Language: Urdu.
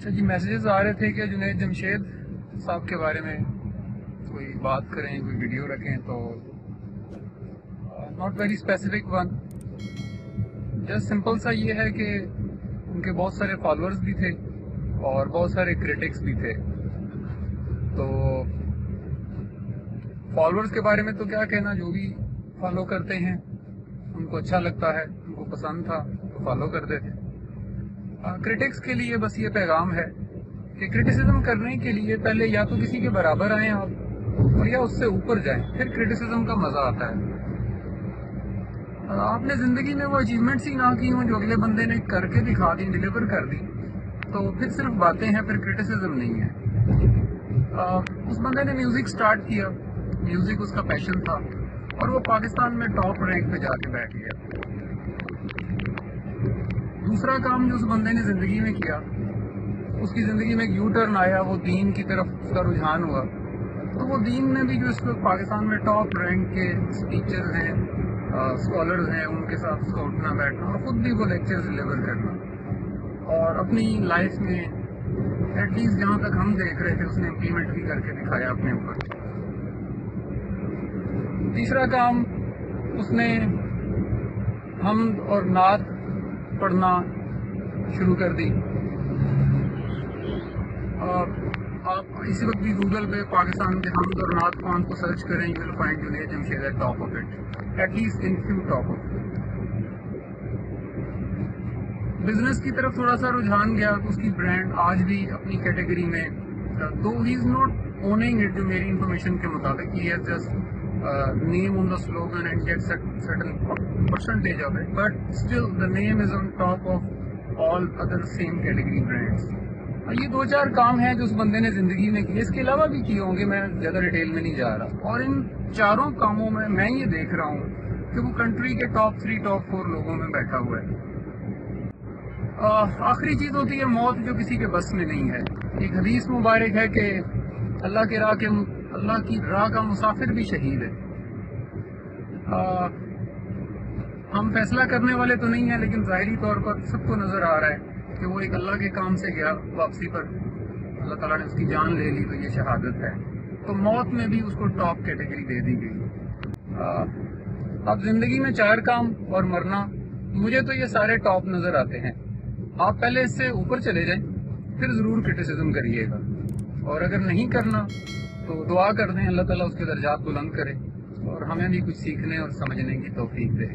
اچھا جی، میسیجز آ رہے تھے کہ جنید جمشید صاحب کے بارے میں کوئی بات کریں، کوئی ویڈیو رکھیں، تو not very specific one, just simple سا یہ ہے کہ ان کے بہت سارے فالوورز بھی تھے اور بہت سارے کرٹکس بھی تھے. تو فالوورز کے بارے میں تو کیا کہنا، جو بھی فالو کرتے ہیں ان کو اچھا لگتا ہے، ان کو پسند تھا تو فالو کرتے تھے. کرٹکس کے لیے بس یہ پیغام ہے کہ کرٹیسزم کرنے کے لیے پہلے یا تو کسی کے برابر آئیں آپ، اور یا اس سے اوپر جائیں، پھر کرٹیسزم کا مزہ آتا ہے. آپ نے زندگی میں وہ اچیومنٹس ہی نہ کی ہوں جو اگلے بندے نے کر کے دکھا دی، ڈیلیور کر دی، تو پھر صرف باتیں ہیں، پھر کرٹیسزم نہیں ہے. اس بندے نے میوزک سٹارٹ کیا، میوزک اس کا پیشن تھا، اور وہ پاکستان میں ٹاپ رینک پہ جا کے بیٹھ گیا. دوسرا کام جو اس بندے نے زندگی میں کیا، اس کی زندگی میں ایک یو ٹرن آیا، وہ دین کی طرف اس کا رجحان ہوا. تو وہ دین میں بھی جو اس وقت پاکستان میں ٹاپ رینک کے اسپیچرز ہیں، اسکالرز ہیں، ان کے ساتھ اس کا اٹھنا بیٹھنا اور خود بھی وہ لیکچرز ڈلیور کرنا، اور اپنی لائف میں ایٹ لیسٹ جہاں تک ہم دیکھ رہے تھے اس نے امپلیمنٹ بھی کر کے دکھایا اپنے اوپر. تیسرا کام، اس نے حمد اور نعت پڑھنا شروع کر دی. آپ اسی وقت بھی گوگل پہ پاکستان کے حمد اور نعت خوان کو سرچ کریں، you will find Junaid Jamshed at top of it, at least in few top of. Business کی طرف تھوڑا سا رجحان گیا تو اس کی برانڈ آج بھی اپنی کیٹیگری میں، دو ہی از ناٹ اوننگ اٹ، جو میری انفارمیشن کے مطابق he has just name on the slogan and get certain percentage of it, but still the name is on top of all other same category brands. یہ دو چار کام ہیں جو اس بندے نے زندگی میں کیے، اس کے علاوہ بھی کیے ہوں گے، میں زیادہ ڈیٹیل میں نہیں جا رہا. اور ان چاروں کاموں میں یہ دیکھ رہا ہوں کہ وہ کنٹری کے ٹاپ 3 ٹاپ 4 لوگوں میں بیٹھا ہوا ہے. آخری چیز ہوتی ہے موت، جو کسی کے بس میں نہیں ہے. ایک حدیث مبارک ہے کہ اللہ کی راہ کا مسافر بھی شہید ہے. ہم فیصلہ کرنے والے تو نہیں ہیں، لیکن ظاہری طور پر سب کو نظر آ رہا ہے کہ وہ ایک اللہ کے کام سے گیا، واپسی پر اللہ تعالیٰ نے اس کی جان لے لی، تو یہ شہادت ہے. تو موت میں بھی اس کو ٹاپ کیٹیگری دے دی گئی. اب زندگی میں 4 کام اور مرنا، مجھے تو یہ سارے ٹاپ نظر آتے ہیں. آپ پہلے اس سے اوپر چلے جائیں، پھر ضرور کرٹیسزم کریے گا، اور اگر نہیں کرنا تو دعا کر دیں اللہ تعالیٰ اس کے درجات بلند کرے اور ہمیں بھی کچھ سیکھنے اور سمجھنے کی توفیق دے.